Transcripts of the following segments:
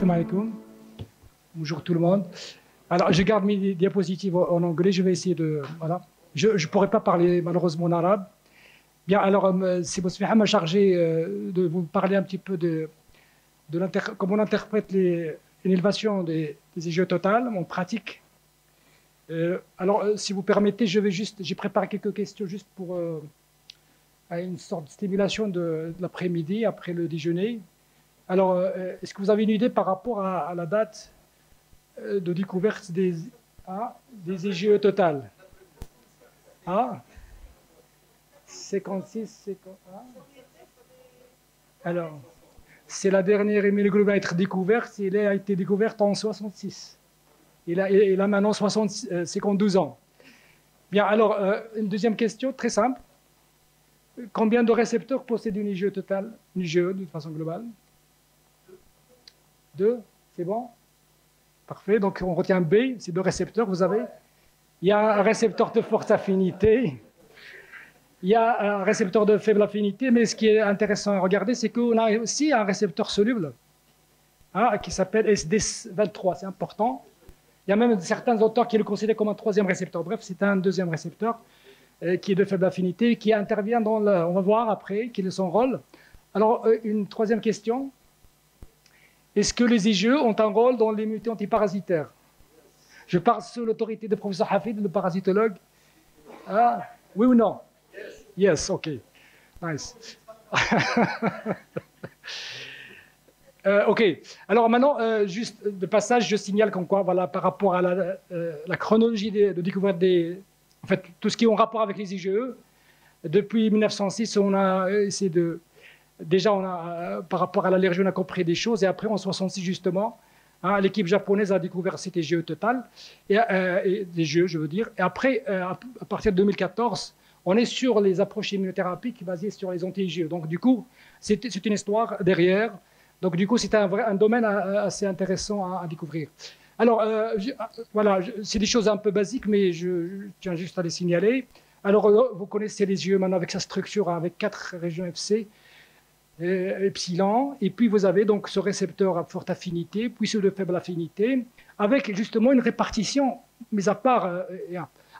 Salam alaikum. Bonjour tout le monde. Alors, je garde mes diapositives en anglais. Je vais essayer de... Voilà. Je ne pourrai pas parler malheureusement en arabe. Bien, alors, c'est Bousfiha m'a chargé de vous parler un petit peu de comment on interprète l'élévation des IGE totales en pratique. Alors, si vous permettez, j'ai préparé quelques questions juste pour une sorte de stimulation de l'après-midi, après le déjeuner. Alors, est-ce que vous avez une idée par rapport à la date de découverte des IGE totales? 56, 50. Alors, c'est la dernière hémoglobine à être découverte. Elle a été découverte en 66. Il a maintenant 52 ans. Bien, alors, une deuxième question, très simple. Combien de récepteurs possède une IGE totale, une IGE de façon globale? 2, c'est bon? Parfait, donc on retient B, c'est 2 récepteurs, vous avez. Il y a un récepteur de forte affinité, il y a un récepteur de faible affinité, mais ce qui est intéressant à regarder, c'est qu'on a aussi un récepteur soluble qui s'appelle SD23, c'est important. Il y a même certains auteurs qui le considèrent comme un 3e récepteur. Bref, c'est un 2e récepteur qui est de faible affinité, qui intervient dans le... On va voir après quel est son rôle. Alors, une 3e question. Est-ce que les IgE ont un rôle dans l'immunité antiparasitaire? Je parle sous l'autorité du professeur Hafid, le parasitologue. Oui ou non? Yes, OK. Nice. OK. Alors maintenant, juste de passage, je signale comme quoi, voilà, par rapport à la chronologie de découverte en fait, tout ce qui est en rapport avec les IgE, depuis 1906, on a essayé de... Déjà, par rapport à l'allergie, on a compris des choses. Et après, en 1966, justement, l'équipe japonaise a découvert cette IgE totale, et des IgE, je veux dire. Et après, à partir de 2014, on est sur les approches immunothérapiques basées sur les anti-IgE. Donc, du coup, c'est une histoire derrière. Donc, du coup, c'est un domaine assez intéressant à découvrir. Alors, voilà, c'est des choses un peu basiques, mais je tiens juste à les signaler. Alors, vous connaissez les IgE maintenant avec sa structure, avec 4 régions FC, epsilon, et puis vous avez donc ce récepteur à forte affinité, puis ceux de faible affinité, avec justement une répartition, mis à part,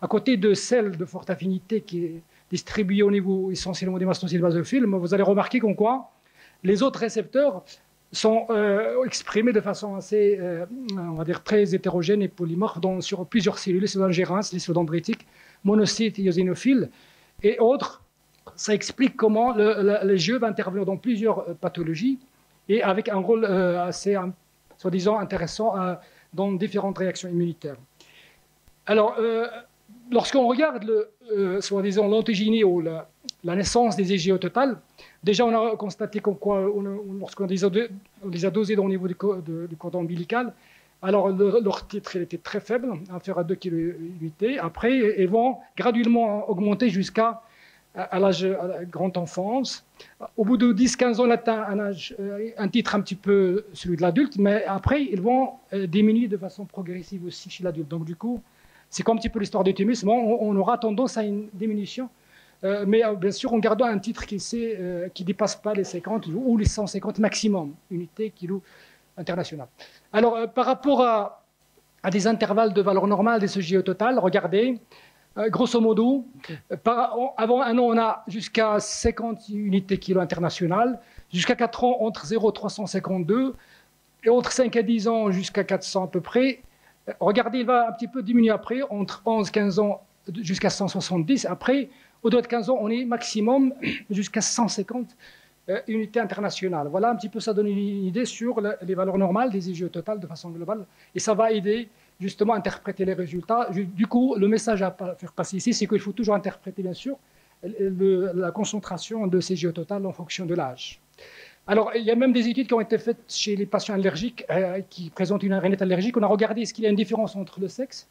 à côté de celle de forte affinité qui est distribuée au niveau essentiellement des mastocytes basophiles, vous allez remarquer qu'en quoi les autres récepteurs sont exprimés de façon assez, on va dire, très hétérogène et polymorphe sur plusieurs cellules, les cellules d'ingérence, les cellules dendritiques, monocytes, eosinophiles et autres. Ça explique comment le jeu va intervenir dans plusieurs pathologies et avec un rôle assez, soi-disant, intéressant dans différentes réactions immunitaires. Alors, lorsqu'on regarde, soi-disant, l'antigénie ou la naissance des IgE totales, déjà, on a constaté qu'en quoi, lorsqu'on les a dosés au niveau du cordon ombilical, alors leur titre était très faible, inférieur à 2 kg. Après, ils vont graduellement augmenter jusqu'à l'âge de la grande enfance. Au bout de 10-15 ans, on atteint un titre un petit peu celui de l'adulte, mais après, ils vont diminuer de façon progressive aussi chez l'adulte. Donc, du coup, c'est comme un petit peu l'histoire du thymus. On aura tendance à une diminution, mais bien sûr, en gardant un titre qui ne dépasse pas les 50 ou les 150 maximum, unités, kilos internationales. Alors, par rapport à des intervalles de valeur normale des IgE totales, regardez, grosso modo, avant 1 an, on a jusqu'à 50 unités kilo internationales, jusqu'à 4 ans, entre 0 et 352, et entre 5 à 10 ans, jusqu'à 400 à peu près. Regardez, il va un petit peu diminuer après, entre 11 et 15 ans, jusqu'à 170. Après, au-delà de 15 ans, on est maximum jusqu'à 150 unités internationales. Voilà, un petit peu, ça donne une idée sur les valeurs normales des IgE totales de façon globale, et ça va aider justement à interpréter les résultats. Du coup, le message à faire passer ici, c'est qu'il faut toujours interpréter, bien sûr, la concentration de ces IgE totales en fonction de l'âge. Alors, il y a même des études qui ont été faites chez les patients allergiques qui présentent une rhinite allergique. On a regardé est-ce qu'il y a une différence entre le sexe.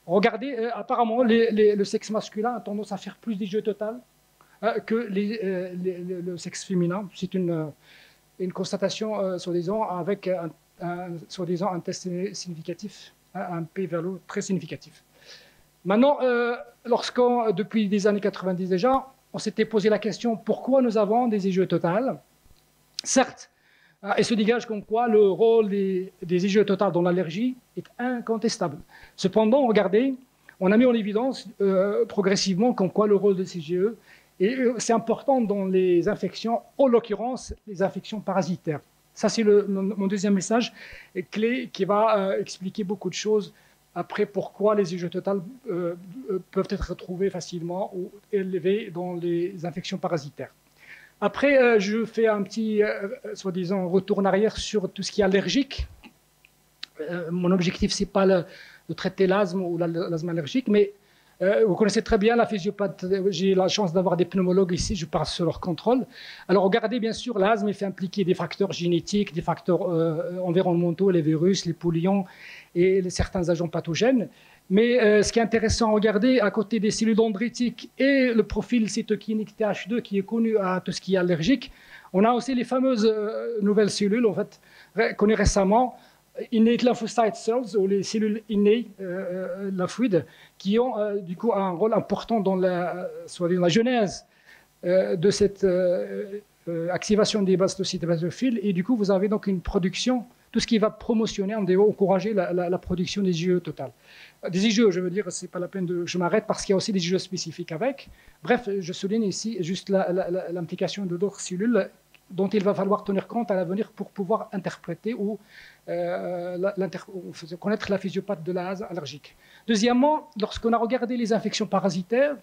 Regardez, apparemment, le sexe masculin a tendance à faire plus d'IgE totales que le sexe féminin. C'est une constatation, soi-disant, avec soi-disant un test significatif, un p-value très significatif. Maintenant, depuis les années 90 déjà, on s'était posé la question pourquoi nous avons des IgE totales. Certes, Et se dégage comme quoi le rôle des IgE totales dans l'allergie est incontestable. Cependant, regardez, on a mis en évidence progressivement comme quoi le rôle des IgE, et c'est important dans les infections, en l'occurrence les infections parasitaires. Ça, c'est mon deuxième message clé qui va expliquer beaucoup de choses après pourquoi les IgE totales peuvent être retrouvées facilement ou élevées dans les infections parasitaires. Après, je fais un petit, soi-disant, retour en arrière sur tout ce qui est allergique. Mon objectif, ce n'est pas de traiter l'asthme ou l'asthme allergique, mais vous connaissez très bien la physiopathie. J'ai la chance d'avoir des pneumologues ici, je parle sur leur contrôle. Alors, regardez, bien sûr, l'asthme fait impliquer des facteurs génétiques, des facteurs environnementaux, les virus, les polluants et certains agents pathogènes. Mais ce qui est intéressant à regarder, à côté des cellules dendritiques et le profil cytokinique TH2 qui est connu à tout ce qui est allergique, on a aussi les fameuses nouvelles cellules, en fait, connues récemment, innate lymphocyte cells, ou les cellules innate lymphoïdes, qui ont du coup un rôle important dans la genèse de cette activation des mastocytes basophiles. Et du coup, vous avez donc une production, tout ce qui va promotionner, encourager la production des IgE totales. Des IgE, je veux dire, ce n'est pas la peine que je m'arrête parce qu'il y a aussi des IgE spécifiques avec. Bref, je souligne ici juste l'implication de d'autres cellules dont il va falloir tenir compte à l'avenir pour pouvoir interpréter ou connaître la physiopathie de l'asthme allergique. Deuxièmement, lorsqu'on a regardé les infections parasitaires,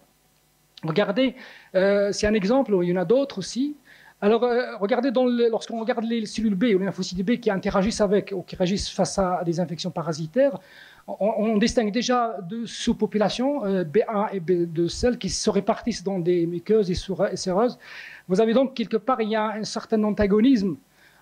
regardez, c'est un exemple, il y en a d'autres aussi. Alors, regardez, lorsqu'on regarde les cellules B ou les lymphocytes B qui interagissent avec ou qui réagissent face à des infections parasitaires, on distingue déjà deux sous-populations, B1 et B2, celles qui se répartissent dans des muqueuses et séreuses. Vous avez donc, quelque part, il y a un certain antagonisme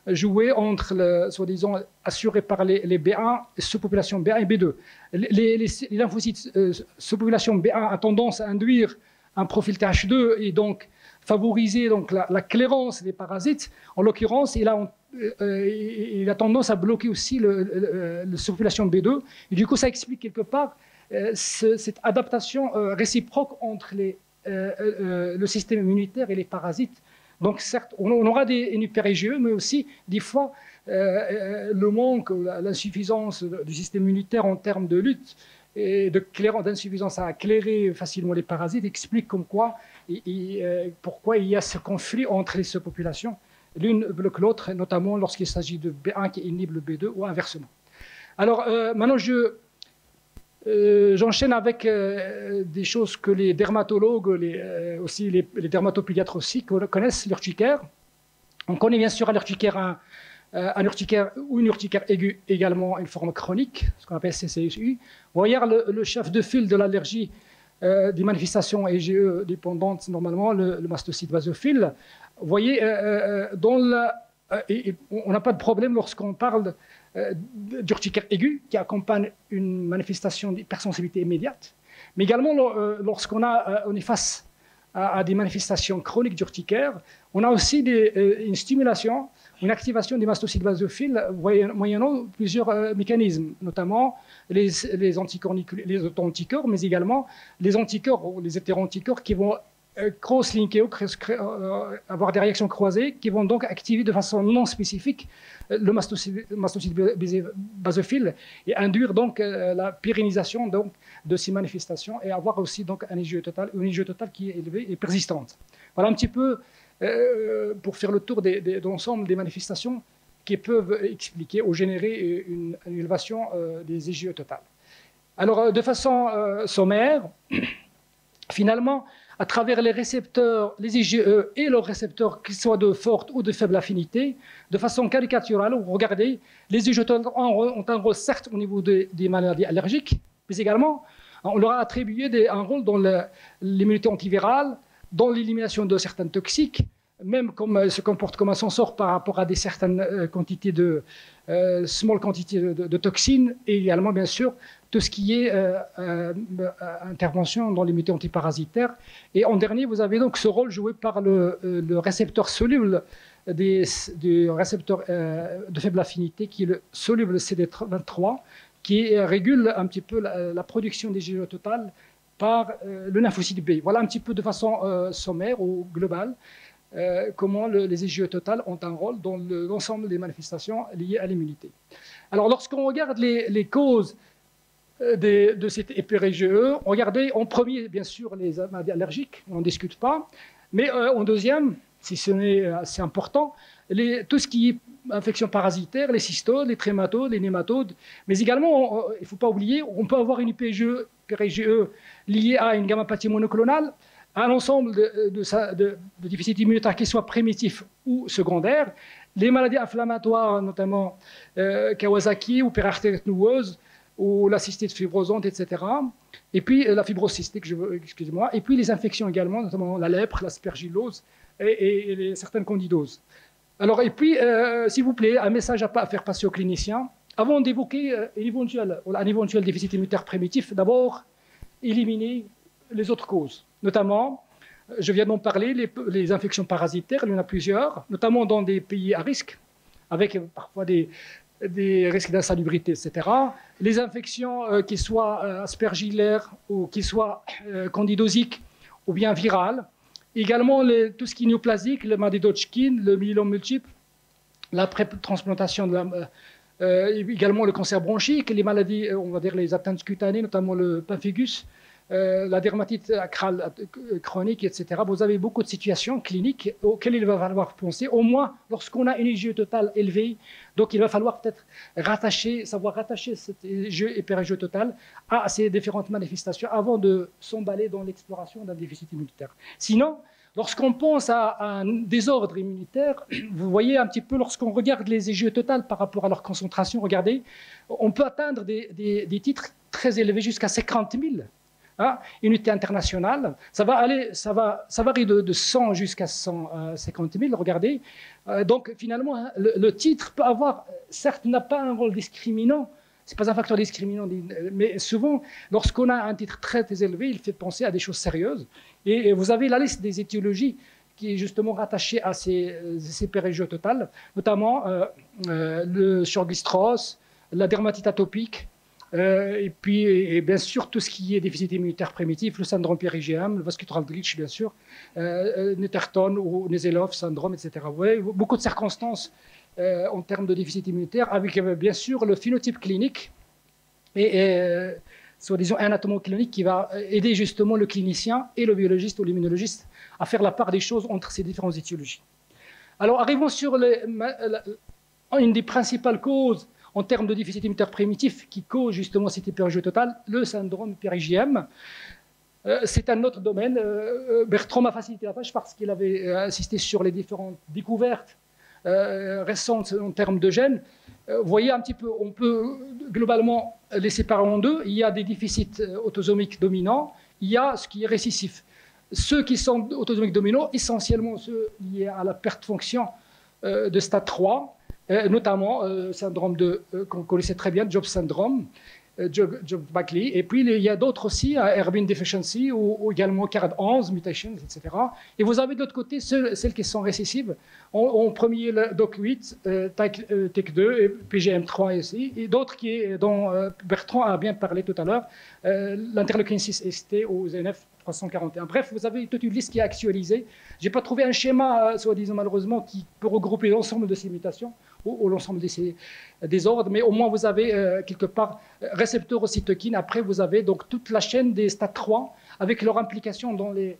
joué entre, soi-disant, assuré par les B1, sous-population B1 et B2. Les lymphocytes sous-population B1 a tendance à induire un profil TH2 et donc favoriser donc, la clairance des parasites. En l'occurrence, il a tendance à bloquer aussi la circulation B2. Et du coup, ça explique quelque part cette adaptation réciproque entre le système immunitaire et les parasites. Donc, certes, on aura des hyper-IgE, mais aussi, des fois, le manque, l'insuffisance du système immunitaire en termes de lutte et d'insuffisance à éclairer facilement les parasites explique comme quoi pourquoi il y a ce conflit entre les populations. L'une bloque l'autre, notamment lorsqu'il s'agit de B1 qui inhibe le B2 ou inversement. Alors, maintenant, j'enchaîne avec des choses que les dermatologues, aussi les dermatopédiatres aussi connaissent, l'urticaire. On connaît bien sûr l'urticaire, un urticaire ou une urticaire aiguë, également une forme chronique, ce qu'on appelle CCSU. Vous voyez le chef de file de l'allergie des manifestations IgE dépendantes, normalement, le mastocyte basophile. Vous voyez, on n'a pas de problème lorsqu'on parle d'urticaire aiguë qui accompagne une manifestation d'hypersensibilité immédiate, mais également lorsqu'on est face à des manifestations chroniques d'urticaire, on a aussi une stimulation, une activation des mastocytes basophiles moyennant plusieurs mécanismes, notamment les auto-anticorps, mais également les anticorps ou les hétéro-anticorps qui vont cross-linker, avoir des réactions croisées qui vont donc activer de façon non spécifique le mastocyte basophile et induire donc la pérennisation donc, de ces manifestations et avoir aussi donc une IgE totale qui est élevée et persistante. Voilà un petit peu pour faire le tour de l'ensemble des manifestations qui peuvent expliquer ou générer une élévation des IgE totales. Alors, de façon sommaire, finalement, à travers les récepteurs, les IgE et leurs récepteurs, qu'ils soient de forte ou de faible affinité, de façon caricaturale, regardez, les IgE ont un rôle certes au niveau des maladies allergiques, mais également, on leur a attribué un rôle dans l'immunité antivirale, dans l'élimination de certains toxiques, même se comporte comme un sensor par rapport à certaines quantités small quantités de toxines, et également, bien sûr, tout ce qui est intervention dans l'immunité antiparasitaire. Et en dernier, vous avez donc ce rôle joué par le récepteur soluble du récepteur de faible affinité, qui est le soluble CD23, qui régule un petit peu la production des IgE totales par le lymphocyte B. Voilà un petit peu de façon sommaire ou globale comment les IgE totales ont un rôle dans l'ensemble des manifestations liées à l'immunité. Alors, lorsqu'on regarde les causes de cette épère-IgE, on regardait en premier, bien sûr, les maladies allergiques, on n'en discute pas, mais en deuxième, si ce n'est assez important, tout ce qui est infections parasitaires, les cystodes, les trématodes, les nématodes, mais également, il ne faut pas oublier, on peut avoir une épère-IgE liée à une gammapathie monoclonale, à un ensemble de déficits immunitaires qui soient primitifs ou secondaires, les maladies inflammatoires, notamment Kawasaki ou périartérite noueuse, ou la cystite fibrosante, etc. Et puis la fibrose cystique, excusez-moi, et puis les infections également, notamment la lèpre, l'aspergillose et certaines candidoses. Alors, et puis, s'il vous plaît, un message à faire passer aux cliniciens. Avant d'évoquer un éventuel déficit immunitaire primitif, d'abord, éliminer les autres causes. Notamment, je viens d'en parler, les infections parasitaires, il y en a plusieurs, notamment dans des pays à risque, avec parfois des risques d'insalubrité, etc. Les infections qui soient aspergillaires ou qui soient candidosiques ou bien virales. Également, tout ce qui est néoplasique, le maladie d'Hodgkin, le myélome multiple, la pré-transplantation, également le cancer bronchique, les maladies, on va dire les atteintes cutanées, notamment le pemphigus, la dermatite acrale chronique, etc. Vous avez beaucoup de situations cliniques auxquelles il va falloir penser, au moins lorsqu'on a une IgE totale élevée. Donc il va falloir peut-être savoir rattacher cette épère-IgE totale à ces différentes manifestations avant de s'emballer dans l'exploration d'un déficit immunitaire. Sinon, lorsqu'on pense à un désordre immunitaire, vous voyez un petit peu, lorsqu'on regarde les IgE totales par rapport à leur concentration, regardez, on peut atteindre des titres très élevés jusqu'à 50 000. Unité internationale, ça varie de 100 jusqu'à 150 000, regardez. Donc finalement, le titre peut avoir, certes, n'a pas un rôle discriminant, ce n'est pas un facteur discriminant, mais souvent, lorsqu'on a un titre très, très élevé, il fait penser à des choses sérieuses. Et vous avez la liste des étiologies qui est justement rattachée à ces épère-IgE totales, notamment le Sjogren's, la dermatite atopique, et puis, bien sûr, tout ce qui est déficit immunitaire primitif, le syndrome périgéum, le vascular glitch, bien sûr, Netherton ou Neselov syndrome, etc. Vous voyez, beaucoup de circonstances en termes de déficit immunitaire, avec bien sûr le phénotype clinique et soi-disant anatomo-clinique qui va aider justement le clinicien et le biologiste ou l'immunologiste à faire la part des choses entre ces différentes étiologies. Alors, arrivons sur une des principales causes en termes de déficit immunitaire primitif qui cause justement cette épère-IgE totale, le syndrome périgéum. C'est un autre domaine. Bertrand m'a facilité la tâche parce qu'il avait insisté sur les différentes découvertes récentes en termes de gènes. Vous voyez un petit peu, on peut globalement les séparer en deux. Il y a des déficits autosomiques dominants, il y a ce qui est récessif. Ceux qui sont autosomiques dominants, essentiellement ceux liés à la perte de fonction de stade 3, notamment syndrome qu'on connaissait très bien, Job syndrome, Job-Buckley. Et puis il y a d'autres aussi, Herbin deficiency ou également CARD11 mutations, etc. Et vous avez de l'autre côté celles qui sont récessives. En premier, le DOC8, TEC2, et PGM3 aussi, et d'autres dont Bertrand a bien parlé tout à l'heure, l'interleukine 6-ST ou ZNF 341. Bref, vous avez toute une liste qui est actualisée. Je n'ai pas trouvé un schéma, soi-disant malheureusement, qui peut regrouper l'ensemble de ces mutations ou l'ensemble de ces désordres, mais au moins vous avez quelque part récepteurs aux cytokines. Après, vous avez donc toute la chaîne des stades 3 avec leur implication dans les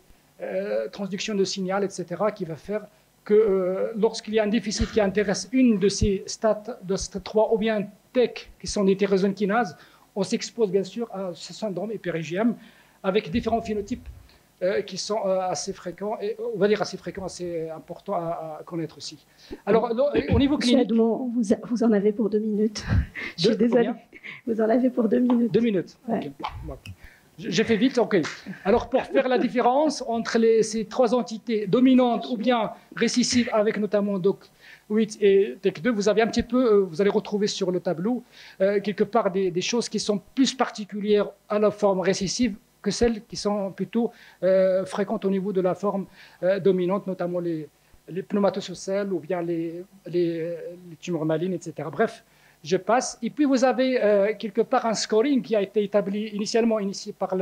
transductions de signal, etc., qui va faire que lorsqu'il y a un déficit qui intéresse une de ces stades de stade 3 ou bien TEC, qui sont des tyrosine kinases, on s'expose bien sûr à ce syndrome épérigéum avec différents phénotypes qui sont assez fréquents, et on va dire assez fréquents, assez importants à connaître aussi. Alors, au niveau clinique... Edmond, vous en avez pour 2 minutes. Je suis désolée. Vous en avez pour 2 minutes. 2 minutes. Ouais. Okay. Bon. J'ai fait vite, ok. Alors, pour faire la différence entre ces trois entités dominantes ou bien récessives, avec notamment DOC8 et TEC2, vous avez un petit peu, vous allez retrouver sur le tableau, quelque part des choses qui sont plus particulières à la forme récessive que celles qui sont plutôt fréquentes au niveau de la forme dominante, notamment les pneumatocytes ou bien les tumeurs malignes, etc. Bref, je passe. Et puis, vous avez quelque part un scoring qui a été initialement initié par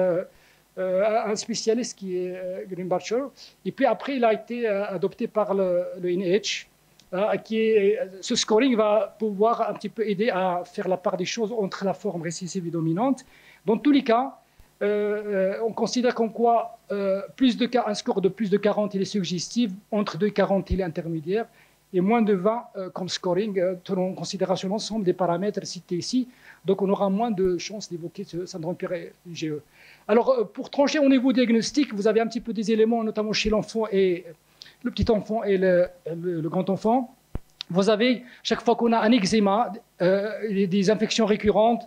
un spécialiste qui est Greenbacher. Et puis après, il a été adopté par le NIH. Ce scoring va pouvoir un petit peu aider à faire la part des choses entre la forme récessive et dominante. Dans tous les cas, on considère qu'en quoi un score de plus de 40 il est suggestif, entre 2 et 40 il est intermédiaire, et moins de 20 comme scoring, tenant en considération l'ensemble des paramètres cités ici. Donc on aura moins de chances d'évoquer ce syndrome Pierre-IgE. Alors pour trancher au niveau diagnostic, vous avez un petit peu des éléments, notamment chez l'enfant et le petit enfant et le grand enfant. Vous avez, chaque fois qu'on a un eczéma, des infections récurrentes,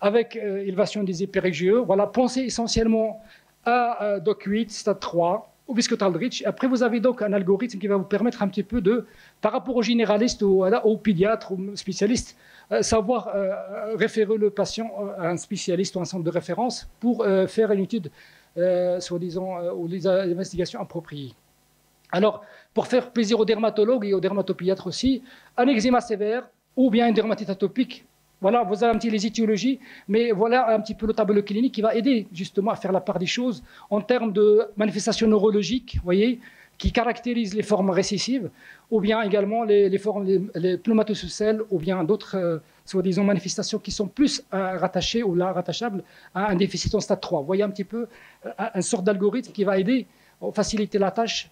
avec élévation des hyper-IgE, voilà, pensez essentiellement à DOC8, stade 3, ou Viscotal-Rich. Après, vous avez donc un algorithme qui va vous permettre un petit peu de, par rapport aux généralistes, aux pédiatres, aux spécialistes, savoir référer le patient à un spécialiste ou un centre de référence pour faire une étude, soi-disant, ou des investigations appropriées. Alors, pour faire plaisir aux dermatologues et aux dermatopédiatres aussi, un eczéma sévère ou bien une dermatite atopique. Voilà, vous avez un petit les étiologies, mais voilà un petit peu le tableau clinique qui va aider justement à faire la part des choses en termes de manifestations neurologiques, vous voyez, qui caractérisent les formes récessives, ou bien également les formes, les pneumatococèles, ou bien d'autres, soi-disant, manifestations qui sont plus rattachées ou là rattachables à un déficit en stade 3. Vous voyez un petit peu une sorte d'algorithme qui va aider à faciliter la tâche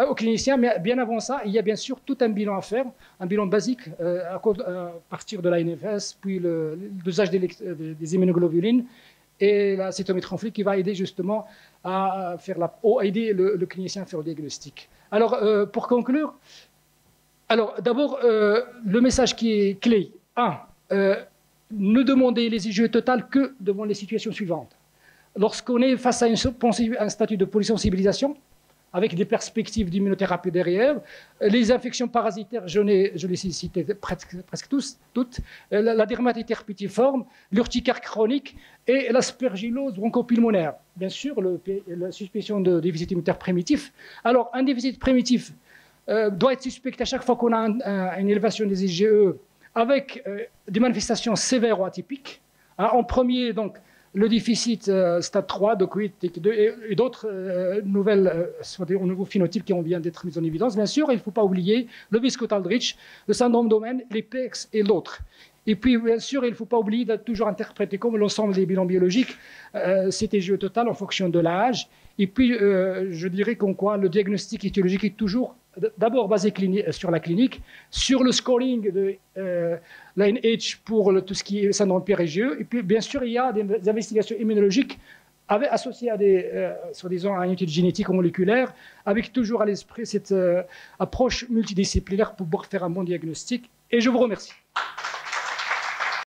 aux cliniciens, mais bien avant ça, il y a bien sûr tout un bilan à faire, un bilan basique à partir de la NFS, puis le dosage des immunoglobulines et la cytométrie qui va aider justement à aider le clinicien à faire le diagnostic. Alors, pour conclure, d'abord, le message qui est clé, ne demandez les IgE totales que devant les situations suivantes. Lorsqu'on est face à un statut de polysensibilisation, avec des perspectives d'immunothérapie derrière. Les infections parasitaires, je les cité presque toutes. La dermatite herpétiforme, l'urticaire chronique et l'aspergillose bronchopulmonaire. Bien sûr, la suspicion de déficit immunitaire primitif. Alors, un déficit primitif doit être suspecté à chaque fois qu'on a une élévation des IgE avec des manifestations sévères ou atypiques. En premier, donc, le déficit stade 3, DOC8 et d'autres nouveaux phénotypes qui ont bien d'être mis en évidence. Bien sûr, il ne faut pas oublier le Viscotal-Rich, le syndrome d'Omen, les PEX et l'autre. Et puis, bien sûr, il ne faut pas oublier de toujours interpréter comme l'ensemble des bilans biologiques, cet IgE total en fonction de l'âge. Et puis, je dirais qu'en quoi le diagnostic étiologique est toujours d'abord basé sur la clinique, sur le scoring de l'ANH pour tout ce qui est syndrome Pierre-IgE. Et puis, bien sûr, il y a des investigations immunologiques associées à soi-disant à une étude génétique ou moléculaire, avec toujours à l'esprit cette approche multidisciplinaire pour pouvoir faire un bon diagnostic. Et je vous remercie.